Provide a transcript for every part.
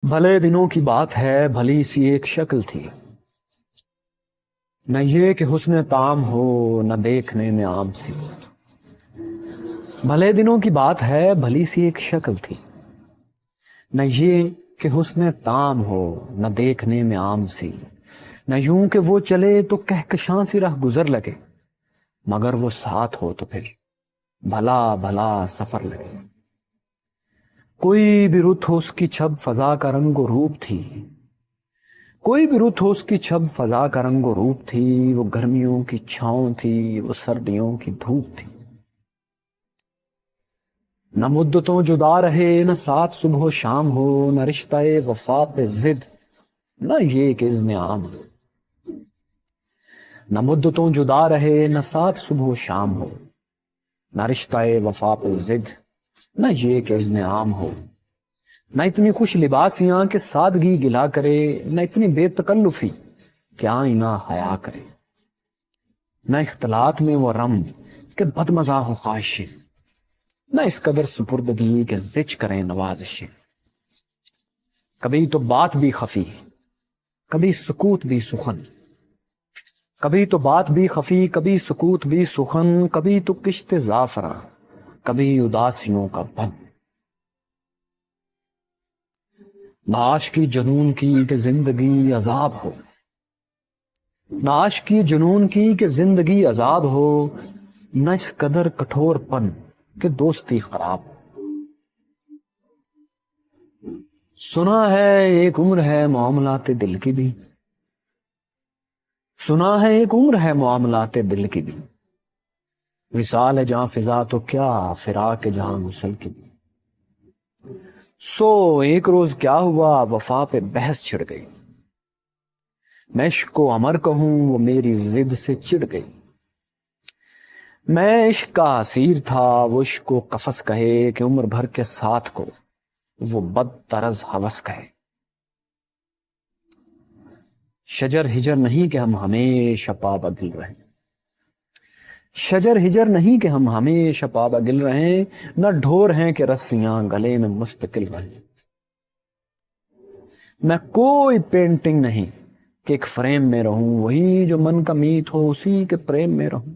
بھلے دنوں کی بات ہے، بھلی سی ایک شکل تھی، نہ یہ کہ حسن طعام ہو نہ دیکھنے میں عام سی۔ بھلے دنوں کی بات ہے، بھلی سی ایک شکل تھی، نہ یہ کہ حسن طعام ہو نہ دیکھنے میں عام سی۔ نہ یوں کہ وہ چلے تو کہکشاں سی راہ گزر لگے، مگر وہ ساتھ ہو تو پھر بھلا بھلا سفر لگے۔ کوئی بھی رت ہو اس کی چھب فضا کا رنگ و روپ تھی، کوئی بھی رت ہو اس کی چھب فضا کا رنگ و روپ تھی۔ وہ گرمیوں کی چھاؤں تھی، وہ سردیوں کی دھوپ تھی۔ نہ مدتوں جدا رہے، نہ ساتھ صبح و شام ہو، نہ رشتہ وفا پہ ضد، نہ یہ کہ اذن عام ہو۔ نہ مدتوں جدا رہے، نہ ساتھ صبح و شام ہو، نہ رشتہ وفا پہ ضد، نہ یہ کہ اذن عام ہو۔ نہ اتنی خوش لباسیاں کہ سادگی گلا کرے، نہ اتنی بے تکلفی کہ آئینہ حیا کرے۔ نہ اختلاط میں وہ رم کہ بد مزاح ہو خواہشیں، نہ اس قدر سپردگی کہ زچ کریں نوازشیں۔ کبھی تو بات بھی خفی، کبھی سکوت بھی سخن، کبھی تو بات بھی خفی کبھی سکوت بھی سخن۔ کبھی تو کشت زعفراں، کبھی اداسیوں کا بن۔ نہ عاشقی جنون کی کہ زندگی عذاب ہو، نہ عاشقی جنون کی کہ زندگی عذاب ہو، نہ اس قدر کٹھور پن کہ دوستی خراب ہو۔ سنا ہے ایک عمر ہے معاملات دل کی بھی، سنا ہے ایک عمر ہے معاملات دل کی بھی۔ وصال جہاں فضا تو کیا فراق جہاں مسل کی بھی۔ سو ایک روز کیا ہوا وفا پہ بحث چھڑ گئی، میں عشق کو امر کہوں وہ میری ضد سے چڑ گئی۔ میں عشق کا اسیر تھا وہ عشق کو قفس کہے، کہ عمر بھر کے ساتھ کو وہ بد طرز ہوس کہے۔ شجر ہجر نہیں کہ ہم ہمیشہ پابگل رہیں، شجر ہجر نہیں کہ ہم ہمیشہ پابگل رہیں، نہ ڈھور ہیں کہ رسیاں گلے میں مستقل رہیں۔ میں کوئی پینٹنگ نہیں کہ ایک فریم میں رہوں، وہی جو من کا میت ہو اسی کے پریم میں رہوں۔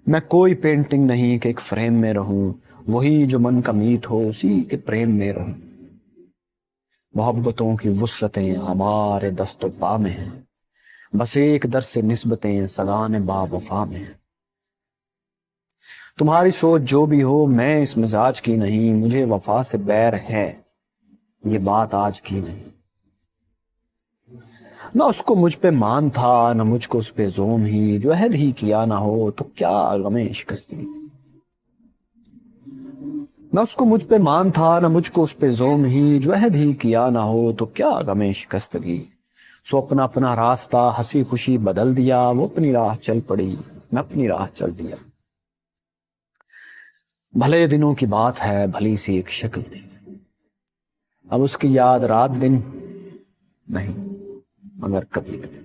میں کوئی پینٹنگ نہیں کہ ایک فریم میں رہوں، وہی جو من کا میت ہو اسی کے پریم میں رہوں۔ محبتوں کی وسعتیں ہمارے دست و پا میں ہیں، بس ایک در سے نسبتیں سگان با وفا میں ہیں۔ تمہاری سوچ جو بھی ہو میں اس مزاج کی نہیں، مجھے وفا سے بیر ہے یہ بات آج کی نہیں۔ نہ اس کو مجھ پہ مان تھا نہ مجھ کو اس پہ زوم ہی، جو عہد ہی کیا نہ ہو تو کیا غم شکستگی۔ نہ اس کو مجھ پہ مان تھا نہ مجھ کو اس پہ زوم ہی، جو عہد ہی کیا نہ ہو تو کیا غم شکستگی۔ سو اپنا اپنا راستہ ہنسی خوشی بدل دیا، وہ اپنی راہ چل پڑی میں اپنی راہ چل دیا۔ بھلے دنوں کی بات ہے، بھلی سی ایک شکل تھی، اب اس کی یاد رات دن نہیں مگر کبھی کبھی۔